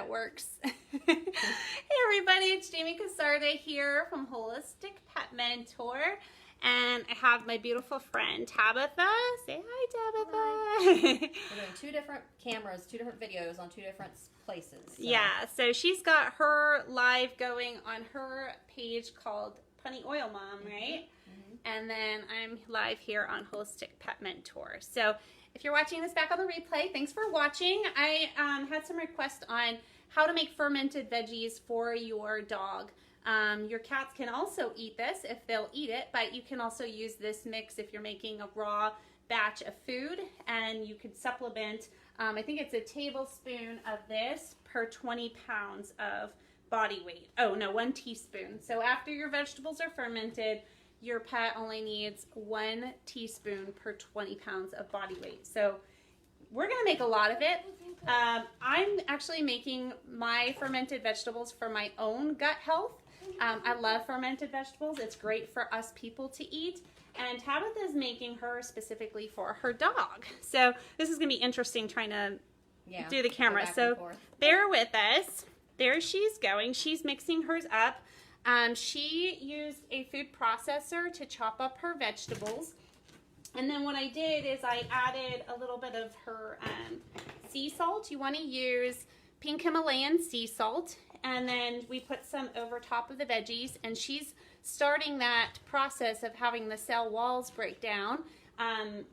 that works. Hey everybody, it's Jamie Casarda here from Holistic Pet Mentor, and I have my beautiful friend Tabitha. Say hi, Tabitha. Hi. We're doing two different cameras, two different videos on two different places. So. Yeah, so she's got her live going on her page called Punny Oil Mom, right? Mm-hmm. And then I'm live here on Holistic Pet Mentor. So if you're watching this back on the replay, thanks for watching. I had some requests on how to make fermented veggies for your dog. Your cats can also eat this if they'll eat it, but you can also use this mix if you're making a raw batch of food, and you could supplement, I think it's a tablespoon of this per 20 pounds of body weight. Oh no, 1 teaspoon. So after your vegetables are fermented, your pet only needs 1 teaspoon per 20 pounds of body weight. So we're going to make a lot of it. I'm actually making my fermented vegetables for my own gut health. I love fermented vegetables. It's great for us people to eat. And Tabitha is making her specifically for her dog. So this is going to be interesting trying to do the camera. So bear with us. There she's going. She's mixing hers up. She used a food processor to chop up her vegetables. And then what I did is I added a little bit of her sea salt. You want to use pink Himalayan sea salt. And then we put some over top of the veggies. And she's starting that process of having the cell walls break down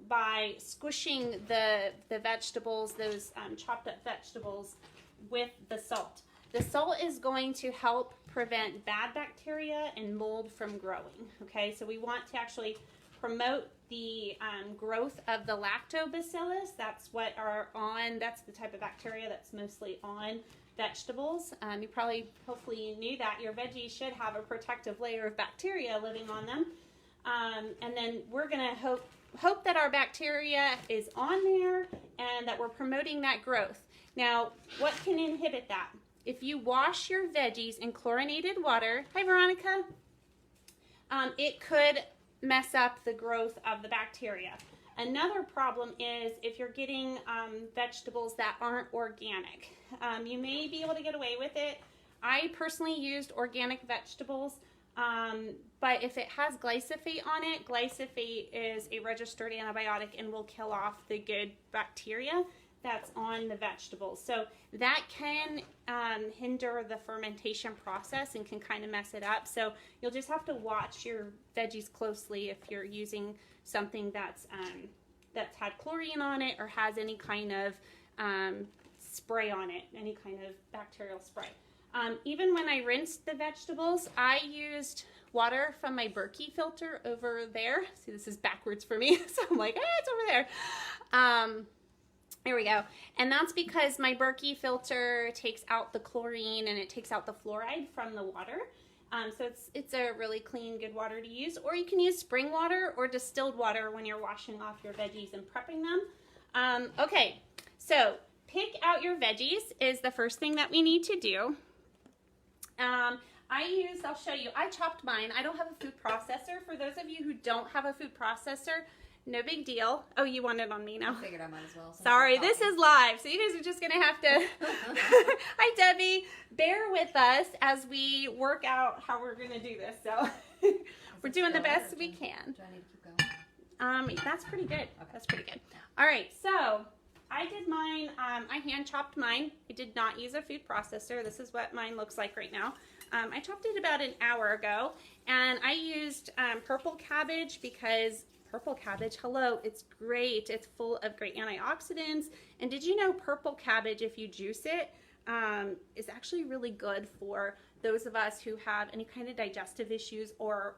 by squishing the vegetables, those chopped up vegetables, with the salt. The salt is going to help prevent bad bacteria and mold from growing. Okay, so we want to actually promote the growth of the lactobacillus. That's what that's the type of bacteria that's mostly on vegetables. You probably, hopefully you knew that your veggies should have a protective layer of bacteria living on them. And then we're gonna hope that our bacteria is on there and that we're promoting that growth. Now, what can inhibit that? If you wash your veggies in chlorinated water, hi Veronica, it could mess up the growth of the bacteria. Another problem is if you're getting vegetables that aren't organic. You may be able to get away with it. I personally used organic vegetables, but if it has glyphosate on it, glyphosate is a registered antibiotic and will kill off the good bacteria that's on the vegetables. So that can hinder the fermentation process and can kind of mess it up. So you'll just have to watch your veggies closely if you're using something that's had chlorine on it or has any kind of spray on it, any kind of bacterial spray. Even when I rinsed the vegetables, I used water from my Berkey filter over there. See, this is backwards for me, so I'm like, it's over there. There we go. And that's because my Berkey filter takes out the chlorine and it takes out the fluoride from the water. So it's a really clean, good water to use. Or you can use spring water or distilled water when you're washing off your veggies and prepping them. Okay, so pick out your veggies is the first thing that we need to do. I'll show you, I chopped mine. I don't have a food processor. For those of you who don't have a food processor, no big deal. Oh, you want it on me now? I figured I might as well. Sorry, this is live, so you guys are just going to have to... Hi, Debbie. Bear with us as we work out how we're going to do this. So we're doing the best we can. Do I need to keep going? That's pretty good. Okay. That's pretty good. All right, so I did mine. I hand chopped mine. I did not use a food processor. This is what mine looks like right now. I chopped it about an hour ago, and I used purple cabbage because purple cabbage, hello, it's great. It's full of great antioxidants. And did you know purple cabbage, if you juice it, is actually really good for those of us who have any kind of digestive issues or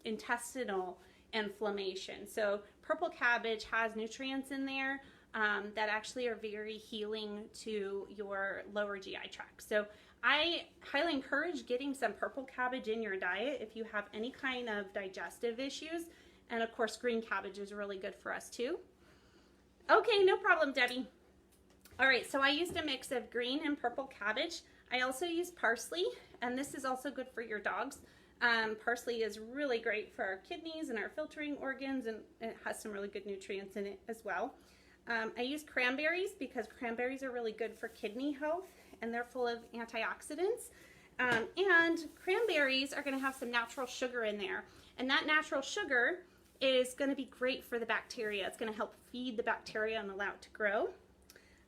intestinal inflammation. So purple cabbage has nutrients in there that actually are very healing to your lower GI tract. So I highly encourage getting some purple cabbage in your diet if you have any kind of digestive issues. And of course, green cabbage is really good for us too. Okay, no problem, Debbie. All right, so I used a mix of green and purple cabbage. I also used parsley, and this is also good for your dogs. Parsley is really great for our kidneys and our filtering organs, and it has some really good nutrients in it as well. I use cranberries because cranberries are really good for kidney health. and they're full of antioxidants. And cranberries are going to have some natural sugar in there. And that natural sugar is going to be great for the bacteria. It's going to help feed the bacteria and allow it to grow.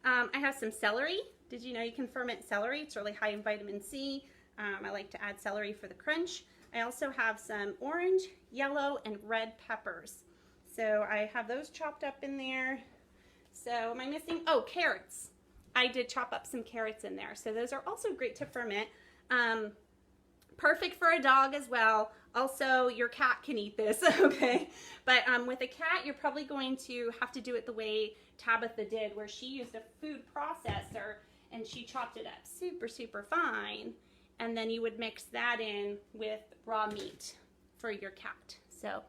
I have some celery. Did you know you can ferment celery? It's really high in vitamin C. I like to add celery for the crunch. I also have some orange, yellow, and red peppers. So I have those chopped up in there. So am I missing? Oh, carrots. I did chop up some carrots in there. So those are also great to ferment. Perfect for a dog as well. Also, your cat can eat this, okay? But with a cat, you're probably going to have to do it the way Tabitha did, where she used a food processor and she chopped it up super, super fine. And then you would mix that in with raw meat for your cat. So,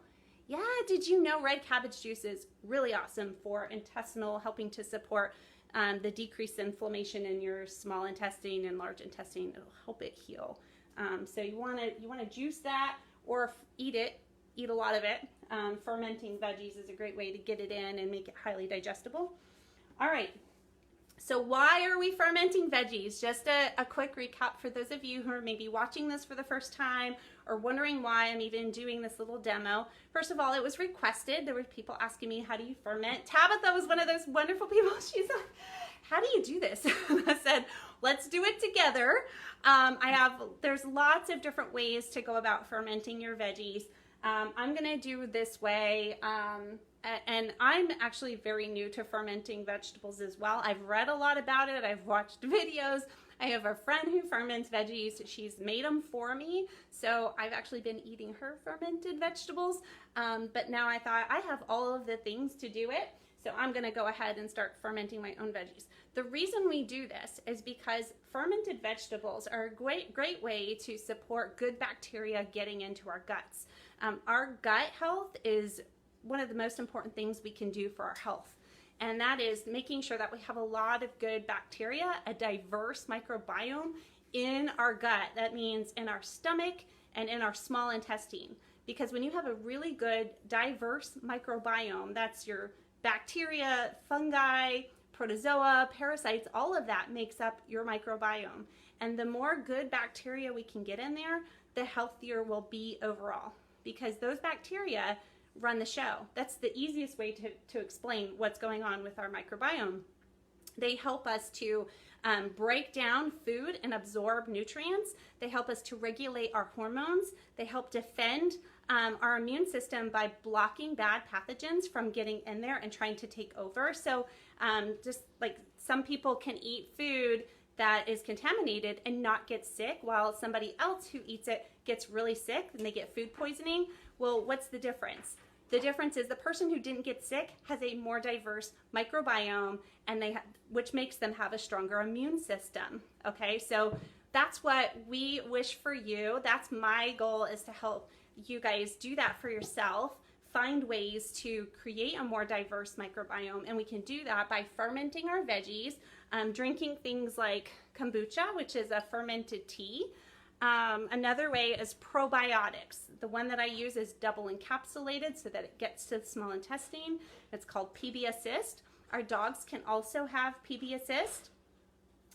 yeah, did you know red cabbage juice is really awesome for intestinal, helping to support the decreased inflammation in your small intestine and large intestine. It'll help it heal. So you want to juice that or eat it. Eat a lot of it. Fermenting veggies is a great way to get it in and make it highly digestible. All right. So why are we fermenting veggies? Just a quick recap for those of you who are maybe watching this for the first time or wondering why I'm even doing this little demo. First of all, it was requested. There were people asking me, how do you ferment? Tabitha was one of those wonderful people. She's like, how do you do this? I said, let's do it together. There's lots of different ways to go about fermenting your veggies. I'm going to do this way. And I'm actually very new to fermenting vegetables as well. I've read a lot about it. I've watched videos. I have a friend who ferments veggies. She's made them for me. So I've actually been eating her fermented vegetables. But now I thought I have all of the things to do it. So I'm going to go ahead and start fermenting my own veggies. The reason we do this is because fermented vegetables are a great way to support good bacteria getting into our guts. Our gut health is one of the most important things we can do for our health. And that is making sure that we have a lot of good bacteria, a diverse microbiome in our gut. That means in our stomach and in our small intestine. Because when you have a really good, diverse microbiome, that's your bacteria, fungi, protozoa, parasites, all of that makes up your microbiome. And the more good bacteria we can get in there, the healthier we'll be overall. Because those bacteria run the show. That's the easiest way to explain what's going on with our microbiome. They help us to break down food and absorb nutrients. They help us to regulate our hormones. They help defend our immune system by blocking bad pathogens from getting in there and trying to take over. So just like some people can eat food that is contaminated and not get sick, while somebody else who eats it gets really sick and they get food poisoning. Well, what's the difference? The difference is the person who didn't get sick has a more diverse microbiome, and which makes them have a stronger immune system. Okay, so that's what we wish for you. That's my goal, is to help you guys do that for yourself. Find ways to create a more diverse microbiome, and we can do that by fermenting our veggies, drinking things like kombucha, which is a fermented tea. Another way is probiotics. The one that I use is double encapsulated so that it gets to the small intestine. It's called PB Assist. Our dogs can also have PB Assist,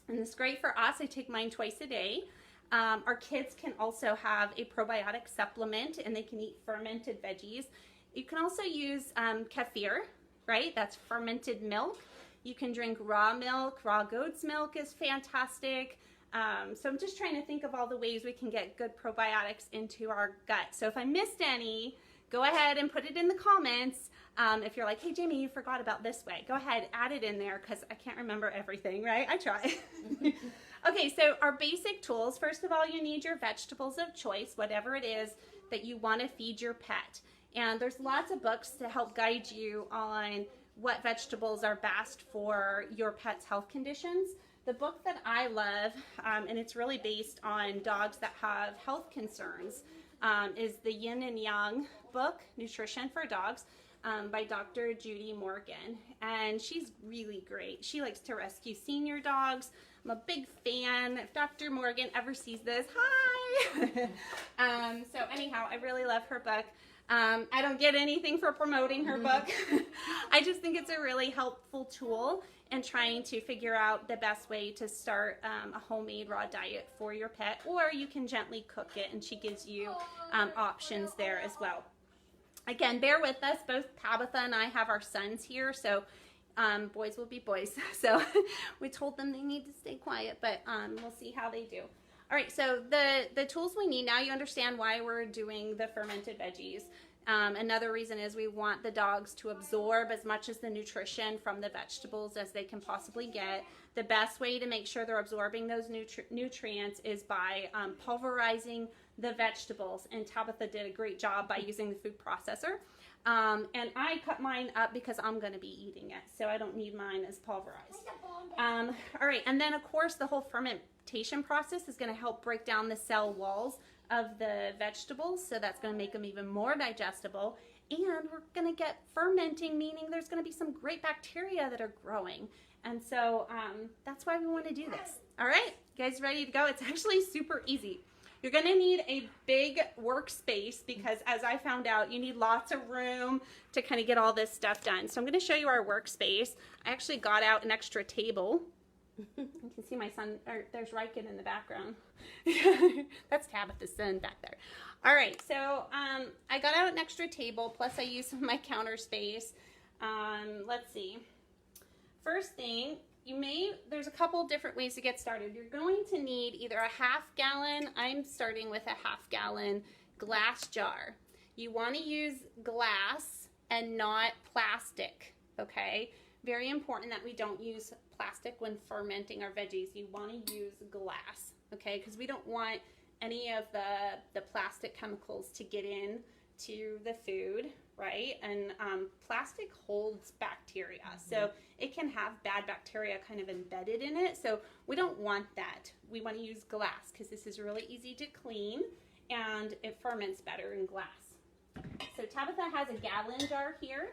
and it's great for us. I take mine twice a day. Our kids can also have a probiotic supplement, and they can eat fermented veggies. You can also use kefir, right? That's fermented milk. You can drink raw milk. Raw goat's milk is fantastic. So I'm just trying to think of all the ways we can get good probiotics into our gut. So if I missed any, go ahead and put it in the comments. If you're like, hey, Jamie, you forgot about this way, go ahead, add it in there, because I can't remember everything, right? I try. Okay, so our basic tools. First of all, you need your vegetables of choice, whatever it is that you want to feed your pet. And there's lots of books to help guide you on what vegetables are best for your pet's health conditions. The book that I love, and it's really based on dogs that have health concerns, is the Yin and Yang book, Nutrition for Dogs, by Dr. Judy Morgan. And she's really great. She likes to rescue senior dogs. I'm a big fan. If Dr. Morgan ever sees this, hi! So anyhow, I really love her book. I don't get anything for promoting her book. I just think it's a really helpful tool and trying to figure out the best way to start a homemade raw diet for your pet, or you can gently cook it, and she gives you options there as well. Again, bear with us. Both Tabitha and I have our sons here, so boys will be boys. So we told them they need to stay quiet, but we'll see how they do. All right, so the tools we need, now you understand why we're doing the fermented veggies. Another reason is we want the dogs to absorb as much as the nutrition from the vegetables as they can possibly get. The best way to make sure they're absorbing those nutrients is by pulverizing the vegetables, and Tabitha did a great job by using the food processor. And I cut mine up because I'm going to be eating it, so I don't need mine as pulverized. All right, and then of course the whole fermentation process is going to help break down the cell walls of the vegetables, so that's going to make them even more digestible. And we're going to get fermenting, meaning there's going to be some great bacteria that are growing. And so that's why we want to do this. All right, you guys ready to go? It's actually super easy. You're going to need a big workspace because, as I found out, you need lots of room to kind of get all this stuff done. So I'm going to show you our workspace. I actually got out an extra table. You can see my son, or there's Riken in the background. That's Tabitha's son back there. All right, so I got out an extra table, plus I used some of my counter space. Let's see. First thing, there's a couple different ways to get started. You're going to need either a half-gallon, I'm starting with a half-gallon glass jar. You want to use glass and not plastic, okay? Very important that we don't use plastic when fermenting our veggies. You want to use glass, okay? Because we don't want any of the plastic chemicals to get in to the food, right? And plastic holds bacteria, so it can have bad bacteria kind of embedded in it, so we don't want that. We want to use glass because this is really easy to clean and it ferments better in glass. So Tabitha has a gallon jar here,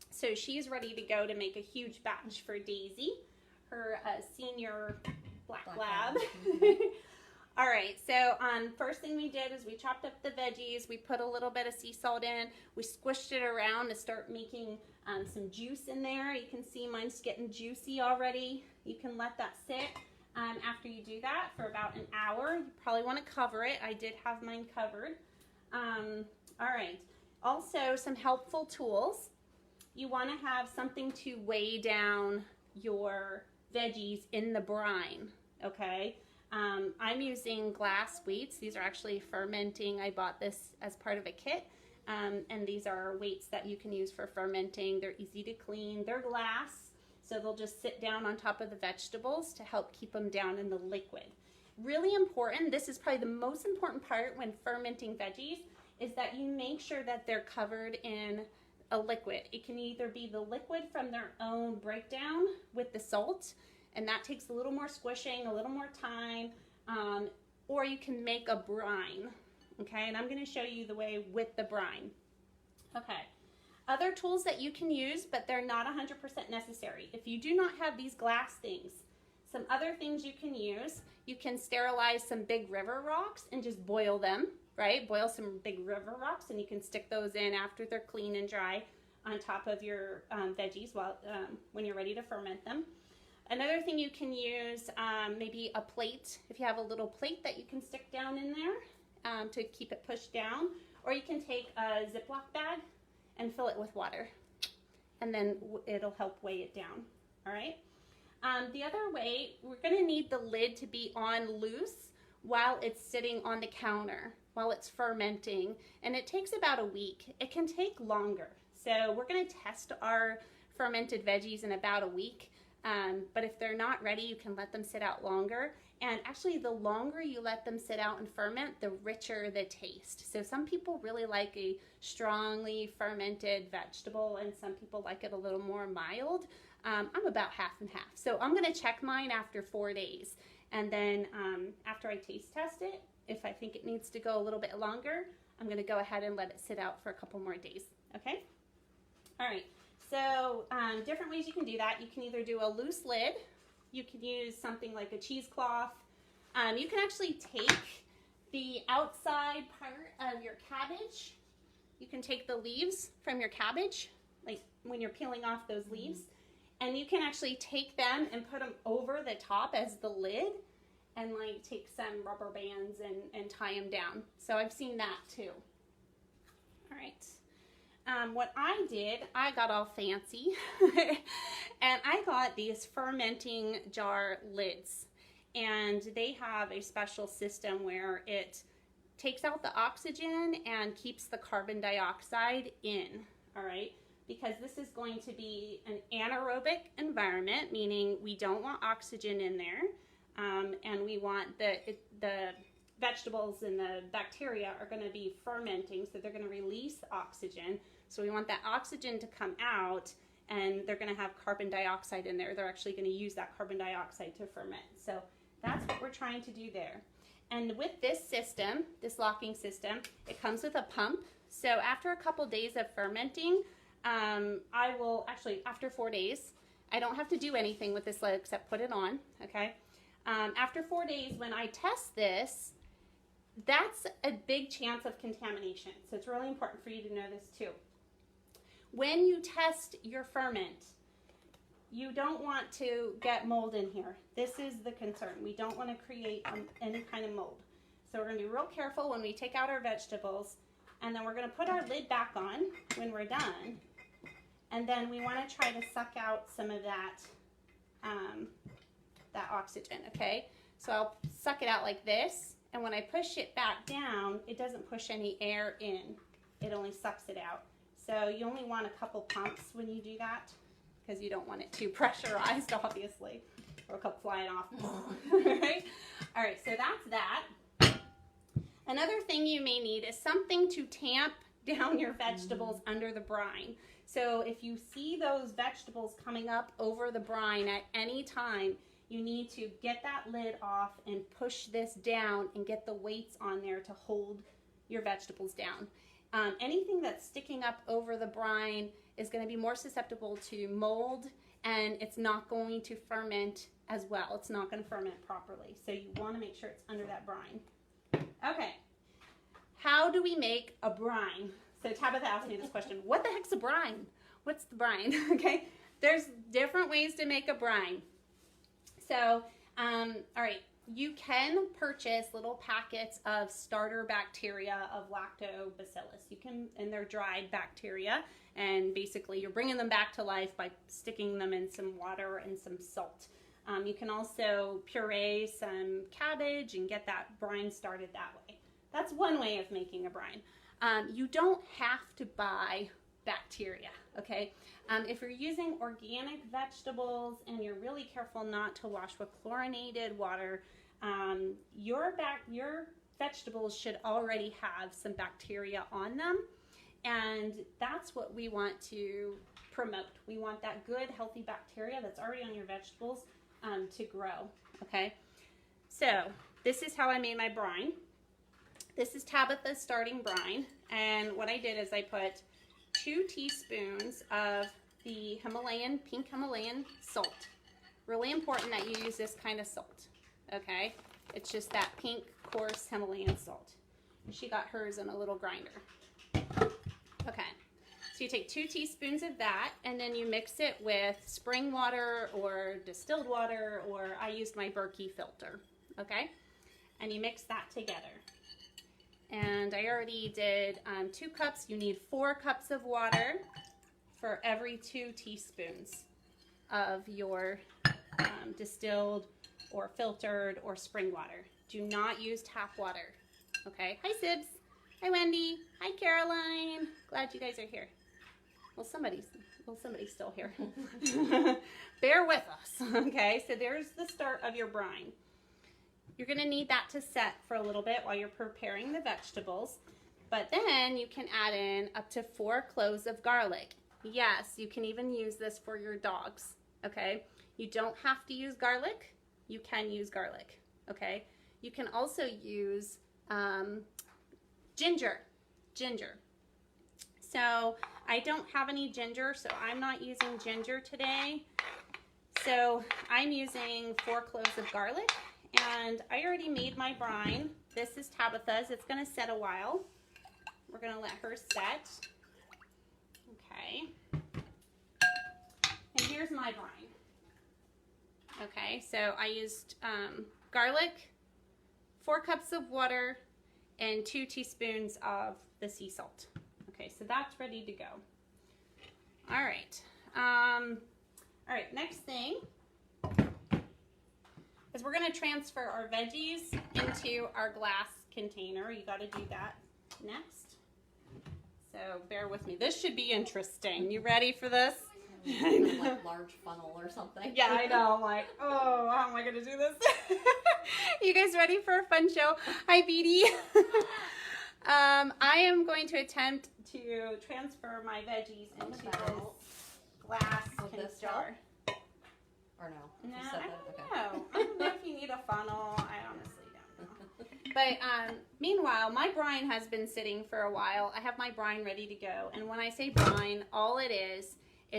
so she's ready to go to make a huge batch for Daisy, her senior black lab. All right, so first thing we did is we chopped up the veggies, we put a little bit of sea salt in, we squished it around to start making some juice in there. You can see mine's getting juicy already. You can let that sit after you do that for about an hour. You probably want to cover it. I did have mine covered. All right, also some helpful tools. You want to have something to weigh down your veggies in the brine, okay? I'm using glass weights. These are actually fermenting. I bought this as part of a kit, and these are weights that you can use for fermenting. They're easy to clean. They're glass, so they'll just sit down on top of the vegetables to help keep them down in the liquid. Really important, this is probably the most important part when fermenting veggies, is that you make sure that they're covered in a liquid. It can either be the liquid from their own breakdown with the salt, and that takes a little more squishing, a little more time, or you can make a brine, okay? And I'm gonna show you the way with the brine. Okay, other tools that you can use, but they're not 100% necessary. If you do not have these glass things, some other things you can use, you can sterilize some big river rocks and just boil them, right? Boil some big river rocks, and you can stick those in after they're clean and dry on top of your veggies when you're ready to ferment them. Another thing you can use, maybe a plate, if you have a little plate that you can stick down in there to keep it pushed down, or you can take a Ziploc bag and fill it with water, and then it'll help weigh it down, all right? The other way, we're gonna need the lid to be on loose while it's sitting on the counter, while it's fermenting, and it takes about a week. It can take longer, so we're gonna test our fermented veggies in about a week. But if they're not ready, you can let them sit out longer. And actually, the longer you let them sit out and ferment, the richer the taste. So some people really like a strongly fermented vegetable, and some people like it a little more mild. I'm about half and half. So I'm gonna check mine after 4 days. And then after I taste test it, if I think it needs to go a little bit longer, I'm gonna go ahead and let it sit out for a couple more days, okay? All right. So different ways you can do that. You can either do a loose lid. You can use something like a cheesecloth. You can actually take the outside part of your cabbage. You can take the leaves from your cabbage, like when you're peeling off those leaves, And you can actually take them and put them over the top as the lid and like take some rubber bands and tie them down. So I've seen that too. All right. What I did, I got all fancy and I got these fermenting jar lids, and they have a special system where it takes out the oxygen and keeps the carbon dioxide in, all right? Because this is going to be an anaerobic environment, meaning we don't want oxygen in there, and we want the vegetables and the bacteria are going to be fermenting, so they're going to release oxygen. So we want that oxygen to come out, and they're going to have carbon dioxide in there. They're actually going to use that carbon dioxide to ferment. So that's what we're trying to do there. And with this system, this locking system, it comes with a pump. So after a couple days of fermenting, I will actually, after 4 days, I don't have to do anything with this lid except put it on, okay? After 4 days, when I test this, that's a big chance of contamination. So it's really important for you to know this too. When you test your ferment, you don't want to get mold in here. This is the concern. We don't want to create any kind of mold. So we're going to be real careful when we take out our vegetables, and then we're going to put our lid back on when we're done. And then we want to try to suck out some of that, that oxygen, okay? So I'll suck it out like this, and when I push it back down, it doesn't push any air in. It only sucks it out. So you only want a couple pumps when you do that, because you don't want it too pressurized, obviously, or it'll come flying off. Right? All right, so that's that. Another thing you may need is something to tamp down your vegetables under the brine. So if you see those vegetables coming up over the brine at any time, you need to get that lid off and push this down and get the weights on there to hold your vegetables down. Anything that's sticking up over the brine is going to be more susceptible to mold, and it's not going to ferment as well. It's not going to ferment properly. So you want to make sure it's under that brine. Okay. How do we make a brine? So Tabitha asked me this question. What the heck's a brine? What's the brine? Okay. There's different ways to make a brine. So, all right. You can purchase little packets of starter bacteria of lactobacillus. You can, and they're dried bacteria, and basically you're bringing them back to life by sticking them in some water and some salt. You can also puree some cabbage and get that brine started that way. That's one way of making a brine. You don't have to buy bacteria, okay? If you're using organic vegetables and you're really careful not to wash with chlorinated water, your vegetables should already have some bacteria on them, and that's what we want to promote. We want that good, healthy bacteria that's already on your vegetables to grow, okay? So this is how I made my brine. This is Tabitha's starting brine, and what I did is I put 2 teaspoons of the pink Himalayan salt. Really important that you use this kind of salt, okay? It's just that pink, coarse Himalayan salt. She got hers in a little grinder. Okay, so you take 2 teaspoons of that, and then you mix it with spring water or distilled water, or I used my Berkey filter, okay? And you mix that together. And I already did 2 cups. You need 4 cups of water for every 2 teaspoons of your distilled or filtered or spring water. Do not use tap water, okay? Hi, Sibs. Hi, Wendy. Hi, Caroline. Glad you guys are here. Well, somebody's still here. Bear with us, okay? So there's the start of your brine. You're going to need that to set for a little bit while you're preparing the vegetables, but then you can add in up to 4 cloves of garlic. Yes, you can even use this for your dogs, okay? You don't have to use garlic. You can use garlic, okay? You can also use ginger. So I don't have any ginger, so I'm not using ginger today. So I'm using 4 cloves of garlic, and I already made my brine. This is Tabitha's. It's going to set a while. We're going to let her set. Okay. And here here's my brine. Okay, so I used garlic, 4 cups of water, and 2 teaspoons of the sea salt. Okay, so that's ready to go. All right. All right, next thing is we're going to transfer our veggies into our glass container. You got to do that next. So bear with me. This should be interesting. You ready for this? Like large funnel or something. Yeah, I know. I'm like, oh, how am I going to do this? You guys ready for a fun show? Hi, Beady. I am going to attempt to transfer my veggies into this glass jar. Or no? No, You said I that? don't know. I don't know if you need a funnel. I honestly don't know. But meanwhile, my brine has been sitting for a while. I have my brine ready to go. And when I say brine, all it is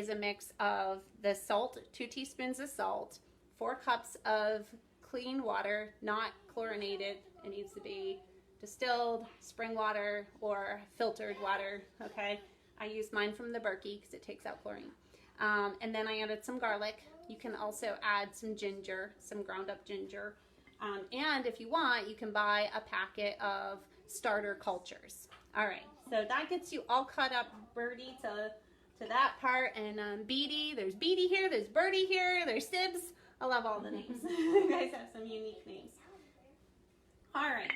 a mix of the salt, 2 teaspoons of salt, 4 cups of clean water, not chlorinated. It needs to be distilled spring water or filtered water, okay? I use mine from the Berkey because it takes out chlorine. And then I added some garlic. You can also add some ginger, some ground up ginger. And if you want, you can buy a packet of starter cultures. All right, so that gets you all cut up, Birdie, to that part. And Beady, there's Beady here, there's Birdie here, there's Sibs. I love all the names. You guys have some unique names. All right.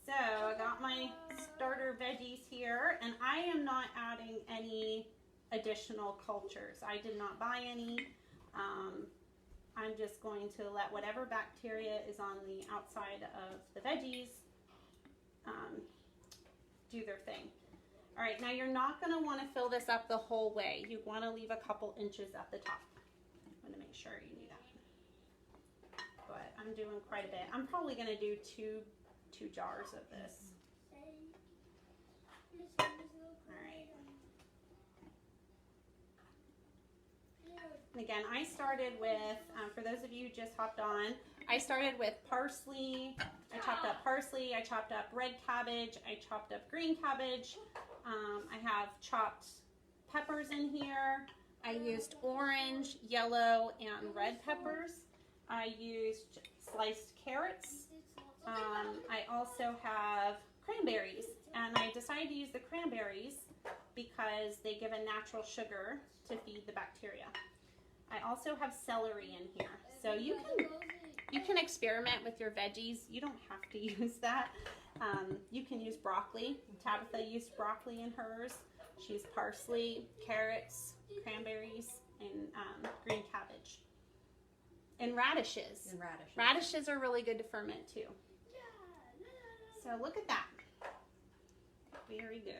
So I got my starter veggies here, and I am not adding any additional cultures. I did not buy any. I'm just going to let whatever bacteria is on the outside of the veggies do their thing. All right, now you're not going to want to fill this up the whole way. You want to leave a couple inches at the top. I'm going to make sure you do that. But I'm doing quite a bit. I'm probably going to do two jars of this. All right. And again, I started with, for those of you who just hopped on, I started with parsley. I chopped up parsley. I chopped up red cabbage. I chopped up green cabbage. I have chopped peppers in here. I used orange, yellow, and red peppers. I used sliced carrots. I also have cranberries, and I decided to use the cranberries because they give a natural sugar to feed the bacteria. I also have celery in here, so you can experiment with your veggies. You don't have to use that. You can use broccoli. Tabitha used broccoli in hers. She used parsley, carrots, cranberries, and green cabbage. And radishes. Radishes are really good to ferment too. So look at that. Very good.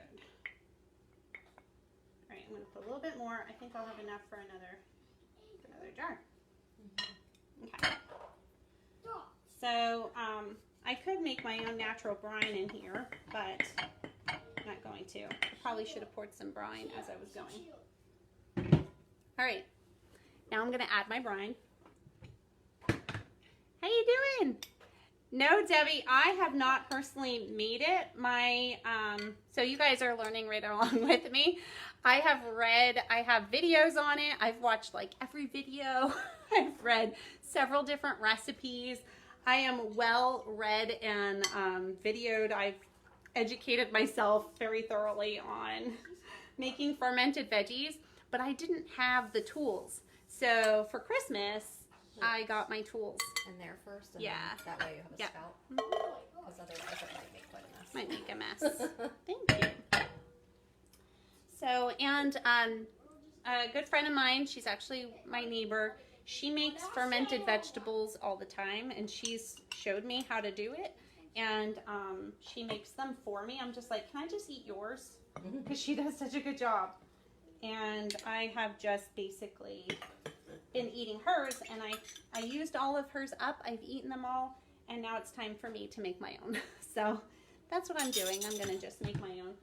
All right, I'm going to put a little bit more. I think I'll have enough for another jar. Okay. So I could make my own natural brine in here, but I'm not going to. I probably should have poured some brine as I was going. All right. Now I'm going to add my brine. How you doing? No, Debbie, I have not personally made it. So you guys are learning right along with me. I have videos on it. I've watched like every video. I've read several different recipes. I am well read and videoed. I've educated myself very thoroughly on making fermented veggies, but I didn't have the tools. So for Christmas, I got my tools. In there first, and yeah. That way you have a spout. Because otherwise it might make quite a mess. Might make a mess. Thank you. So, and a good friend of mine, she's actually my neighbor, she makes fermented vegetables all the time, and she's showed me how to do it, and she makes them for me. I'm just like, can I just eat yours? Because she does such a good job. And I have just basically been eating hers, and I used all of hers up. I've eaten them all, and now it's time for me to make my own. So that's what I'm doing. I'm going to just make my own.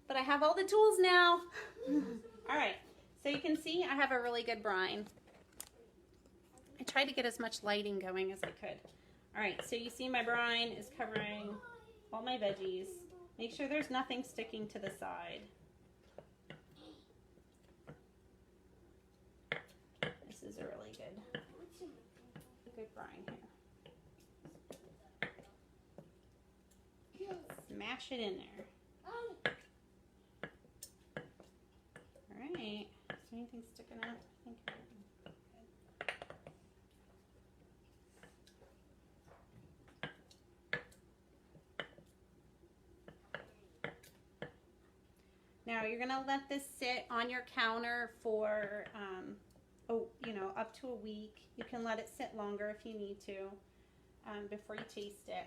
But I have all the tools now. All right, so you can see I have a really good brine. I tried to get as much lighting going as I could. All right, so you see my brine is covering all my veggies. Make sure there's nothing sticking to the side. This is a really good brine here. Smash it in there. All right. Is there anything sticking out? I think now you're gonna let this sit on your counter for, up to a week. You can let it sit longer if you need to before you taste it.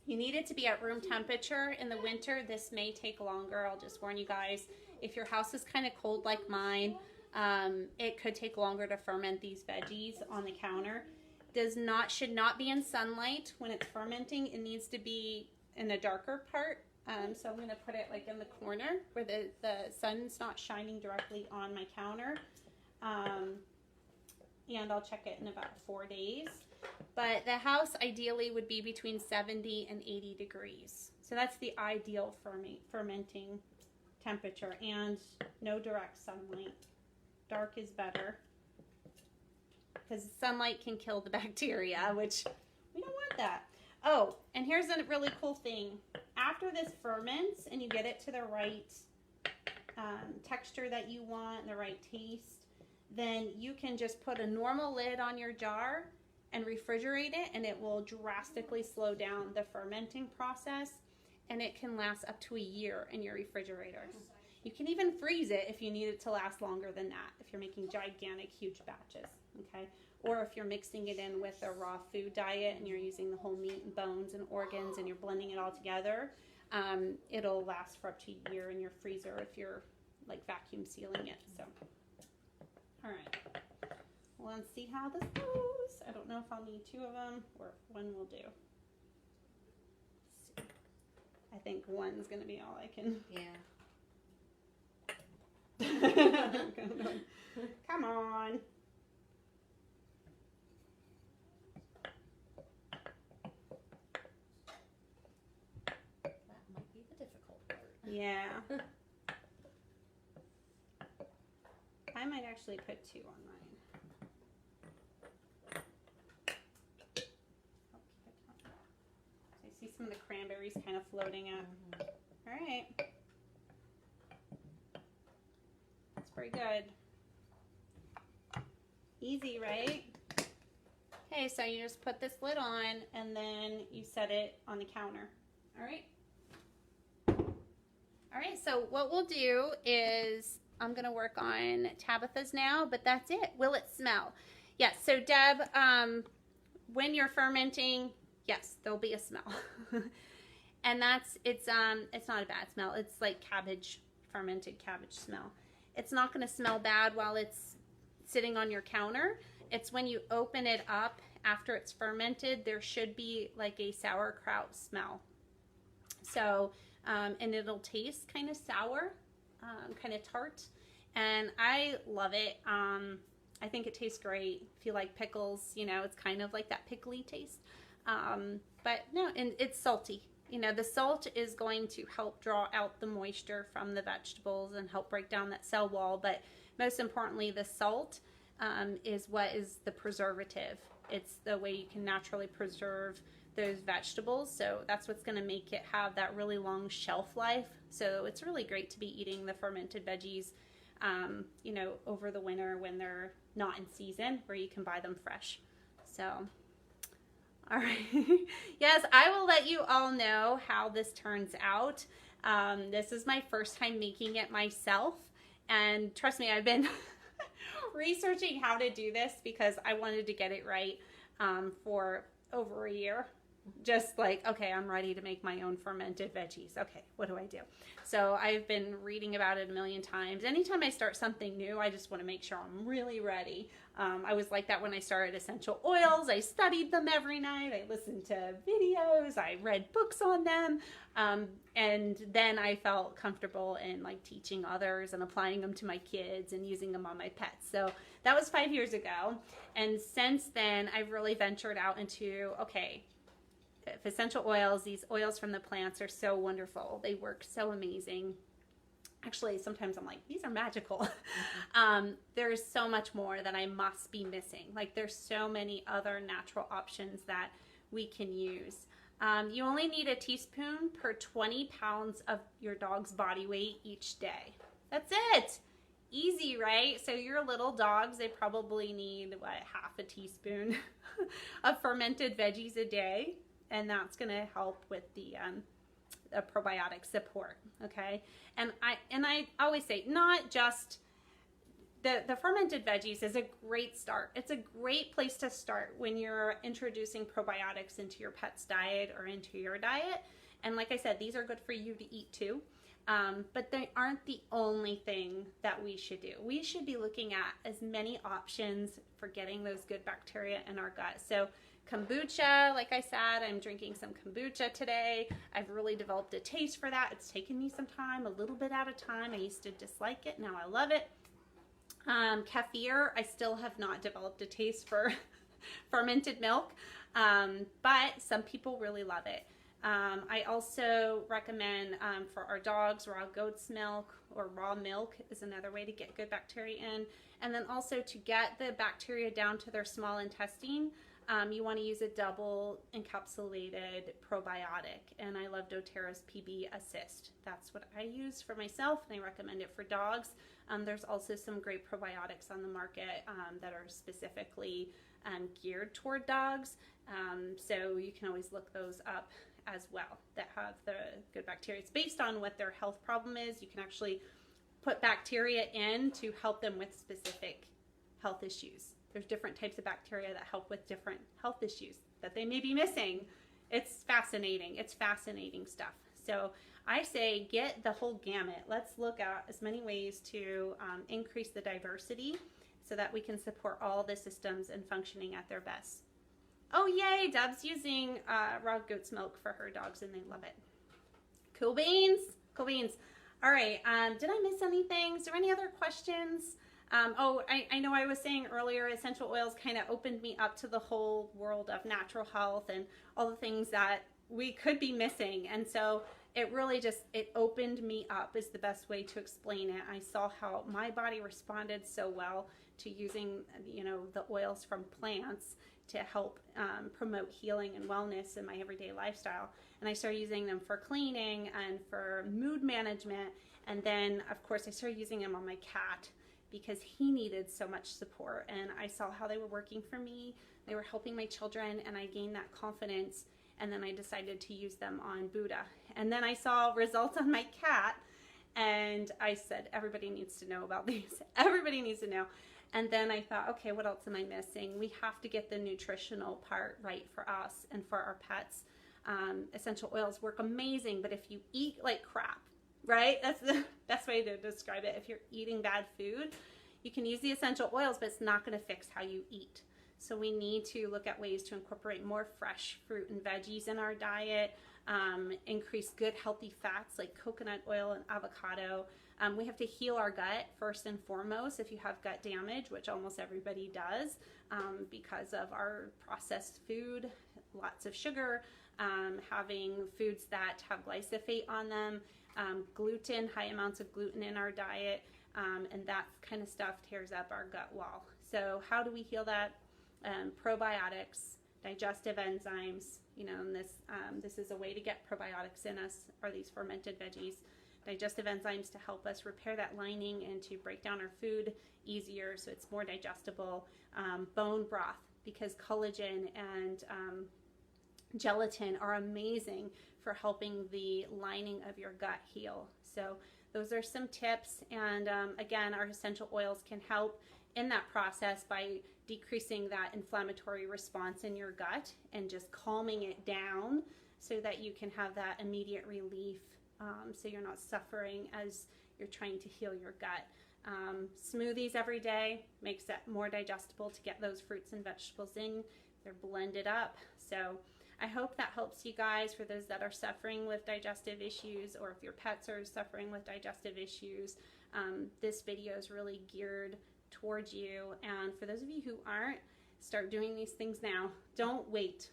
You need it to be at room temperature. In the winter, this may take longer. I'll just warn you guys. If your house is kind of cold like mine, it could take longer to ferment these veggies on the counter. Should not be in sunlight when it's fermenting. It needs to be in the darker part. So I'm going to put it like in the corner where the sun's not shining directly on my counter. And I'll check it in about 4 days. But the house ideally would be between 70 and 80 degrees. So that's the ideal fermenting temperature, and no direct sunlight. Dark is better because sunlight can kill the bacteria, which we don't want that. Oh, and here's a really cool thing. After this ferments and you get it to the right texture that you want, the right taste, then you can just put a normal lid on your jar and refrigerate it, and it will drastically slow down the fermenting process, and it can last up to a year in your refrigerator. You can even freeze it if you need it to last longer than that, if you're making gigantic, huge batches, okay? Or if you're mixing it in with a raw food diet and you're using the whole meat and bones and organs and you're blending it all together, it'll last for up to a year in your freezer if you're like vacuum sealing it. So, all right. Well, let's see how this goes. I don't know if I'll need 2 of them or if one will do. Let's see. I think one's going to be all I can. Yeah. Come on. That might be the difficult part. Yeah. I might actually put 2 on mine. I see some of the cranberries kind of floating out. All right. That's pretty good. Easy, right? Okay, so you just put this lid on and then you set it on the counter. All right. All right, so what we'll do is I'm going to work on Tabitha's now, but that's it. Will it smell? Yes, so Deb, when you're fermenting, yes, there'll be a smell. And it's not a bad smell. It's like cabbage, fermented cabbage smell. It's not going to smell bad while it's sitting on your counter. It's when you open it up after it's fermented, there should be like a sauerkraut smell. So, and it'll taste kind of sour, kind of tart, and I love it. I think it tastes great. If you like pickles, it's kind of like that pickly taste. But no, and it's salty. The salt is going to help draw out the moisture from the vegetables and help break down that cell wall. But most importantly, the salt is what is the preservative. It's the way you can naturally preserve those vegetables. So that's what's going to make it have that really long shelf life. So it's really great to be eating the fermented veggies, over the winter when they're not in season, where you can buy them fresh. So, all right. Yes, I will let you all know how this turns out. This is my first time making it myself. And trust me, I've been researching how to do this because I wanted to get it right for over a year. Just like, okay, I'm ready to make my own fermented veggies. Okay, what do I do? So I've been reading about it a million times. Anytime I start something new, I just want to make sure I'm really ready. I was like that when I started essential oils. I studied them every night. I listened to videos. I read books on them. And then I felt comfortable in like teaching others and applying them to my kids and using them on my pets. So that was 5 years ago. And since then, I've really ventured out into, okay, essential oils, these oils from the plants are so wonderful. They work so amazing. Actually, sometimes I'm like, these are magical. There's so much more that I must be missing. Like, there's so many other natural options that we can use. You only need a teaspoon per 20 pounds of your dog's body weight each day. That's it. Easy, right? So your little dogs, they probably need, what, half a teaspoon of fermented veggies a day. And that's going to help with the probiotic support, okay? And I always say, not just the fermented veggies is a great start. It's a great place to start when you're introducing probiotics into your pet's diet or into your diet. And like I said, these are good for you to eat too. But they aren't the only thing that we should do. We should be looking at as many options for getting those good bacteria in our gut. So kombucha, like I said, I'm drinking some kombucha today. I've really developed a taste for that. It's taken me some time, a little bit at a time. I used to dislike it. Now I love it. Kefir, I still have not developed a taste for fermented milk, but some people really love it. I also recommend for our dogs, raw goat's milk or raw milk is another way to get good bacteria in. And then also to get the bacteria down to their small intestine, you want to use a double encapsulated probiotic. And I love doTERRA's PB Assist. That's what I use for myself, and I recommend it for dogs. There's also some great probiotics on the market that are specifically geared toward dogs. So you can always look those up as well that have the good bacteria. It's based on what their health problem is. You can actually put bacteria in to help them with specific health issues. There's different types of bacteria that help with different health issues that they may be missing. It's fascinating. It's fascinating stuff. So I say get the whole gamut. Let's look at as many ways to increase the diversity so that we can support all the systems and functioning at their best. Oh, yay, Deb's using raw goat's milk for her dogs and they love it. Cool beans. Cool beans. All right, did I miss anything? Is there any other questions? I know I was saying earlier, essential oils kind of opened me up to the whole world of natural health and all the things that we could be missing. And so it really just, it opened me up is the best way to explain it. I saw how my body responded so well to using, the oils from plants to help promote healing and wellness in my everyday lifestyle. And I started using them for cleaning and for mood management. And then, of course, I started using them on my cat because he needed so much support. And I saw how they were working for me. They were helping my children, and I gained that confidence. And then I decided to use them on Buddha. And then I saw results on my cat, and I said, everybody needs to know about these. Everybody needs to know. And then I thought, okay, what else am I missing? We have to get the nutritional part right for us and for our pets. Essential oils work amazing, but if you eat like crap, right? That's the best way to describe it. If you're eating bad food, you can use the essential oils, but it's not going to fix how you eat. So we need to look at ways to incorporate more fresh fruit and veggies in our diet, increase good healthy fats like coconut oil and avocado. We have to heal our gut first and foremost if you have gut damage, which almost everybody does because of our processed food, lots of sugar, having foods that have glyphosate on them, gluten, high amounts of gluten in our diet, and that kind of stuff tears up our gut wall. So how do we heal that? Probiotics, digestive enzymes, and this is a way to get probiotics in us, are these fermented veggies. Digestive enzymes to help us repair that lining and to break down our food easier so it's more digestible. Bone broth, because collagen and gelatin are amazing for helping the lining of your gut heal. So those are some tips, and again, our essential oils can help in that process by decreasing that inflammatory response in your gut and just calming it down so that you can have that immediate relief, so you're not suffering as you're trying to heal your gut. Smoothies every day makes it more digestible to get those fruits and vegetables in. They're blended up. So I hope that helps you guys, for those that are suffering with digestive issues, or if your pets are suffering with digestive issues. This video is really geared towards you, and for those of you who aren't, start doing these things now. Don't wait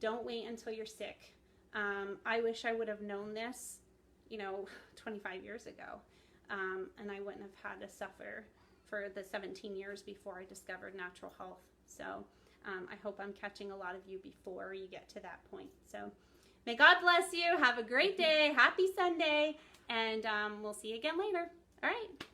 until you're sick. I wish I would have known this 25 years ago. and I wouldn't have had to suffer for the 17 years before I discovered natural health. So I hope I'm catching a lot of you before you get to that point. So may God bless you. Have a great day. Happy Sunday. And we'll see you again later. All right.